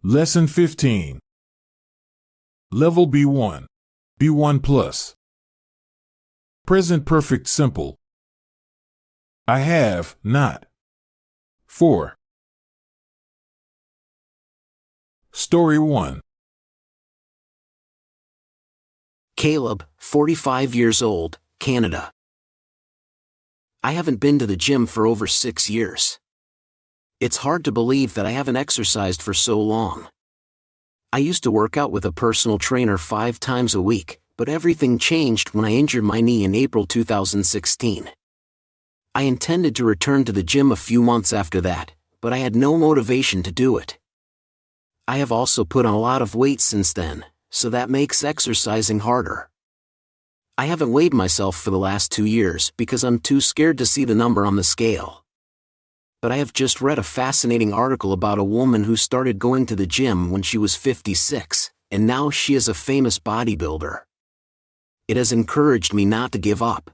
Lesson 15. Level B1. B1 plus. Present perfect simple. I have not. 4. Story 1. Caleb, 45 years old, Canada. I haven't been to the gym for over 6 years. It's hard to believe that I haven't exercised for so long. I used to work out with a personal trainer 5 times a week, but everything changed when I injured my knee in April 2016. I intended to return to the gym a few months after that, but I had no motivation to do it. I have also put on a lot of weight since then, so that makes exercising harder. I haven't weighed myself for the last 2 years because I'm too scared to see the number on the scale. But I have just read a fascinating article about a woman who started going to the gym when she was 56, and now she is a famous bodybuilder. It has encouraged me not to give up.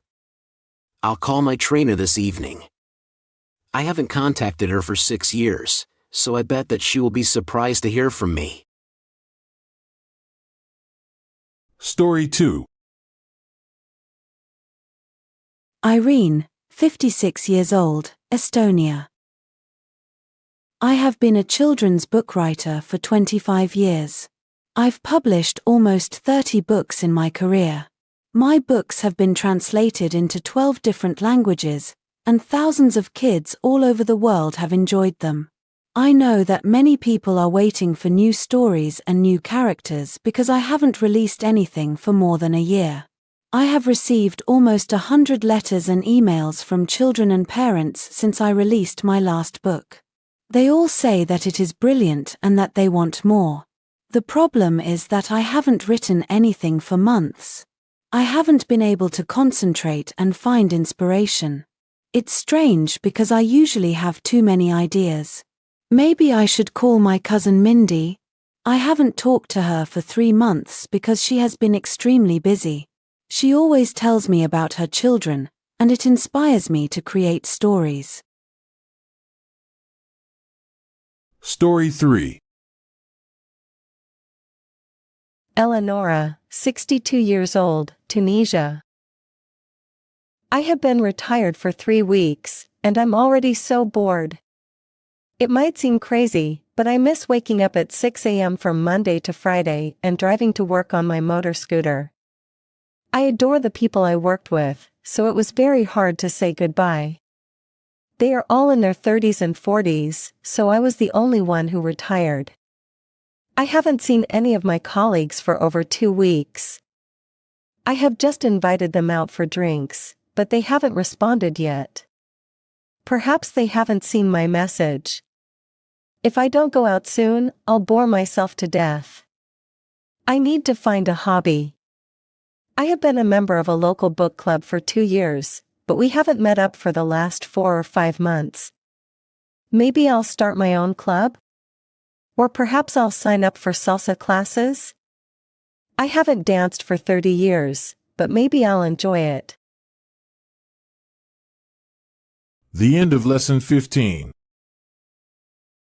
I'll call my trainer this evening. I haven't contacted her for 6 years, so I bet that she will be surprised to hear from me. Story 2. Irene, 56 years old, Estonia. I have been a children's book writer for 25 years. I've published almost 30 books in my career. My books have been translated into 12 different languages, and thousands of kids all over the world have enjoyed them. I know that many people are waiting for new stories and new characters because I haven't released anything for more than a year. I have received almost 100 letters and emails from children and parents since I released my last book. They all say that it is brilliant and that they want more. The problem is that I haven't written anything for months. I haven't been able to concentrate and find inspiration. It's strange because I usually have too many ideas. Maybe I should call my cousin Mindy. I haven't talked to her for 3 months because she has been extremely busy. She always tells me about her children, and it inspires me to create stories. Story 3. Eleonora, 62 years old, Tunisia. I have been retired for 3 weeks, and I'm already so bored. It might seem crazy, but I miss waking up at 6 a.m. from Monday to Friday and driving to work on my motor scooter. I adore the people I worked with, so it was very hard to say goodbye. They are all in their 30s and 40s, so I was the only one who retired. I haven't seen any of my colleagues for over 2 weeks. I have just invited them out for drinks, but they haven't responded yet. Perhaps they haven't seen my message. If I don't go out soon, I'll bore myself to death. I need to find a hobby. I have been a member of a local book club for 2 years, but we haven't met up for the last 4 or 5 months. Maybe I'll start my own club? Or perhaps I'll sign up for salsa classes? I haven't danced for 30 years, but maybe I'll enjoy it. The end of Lesson 15.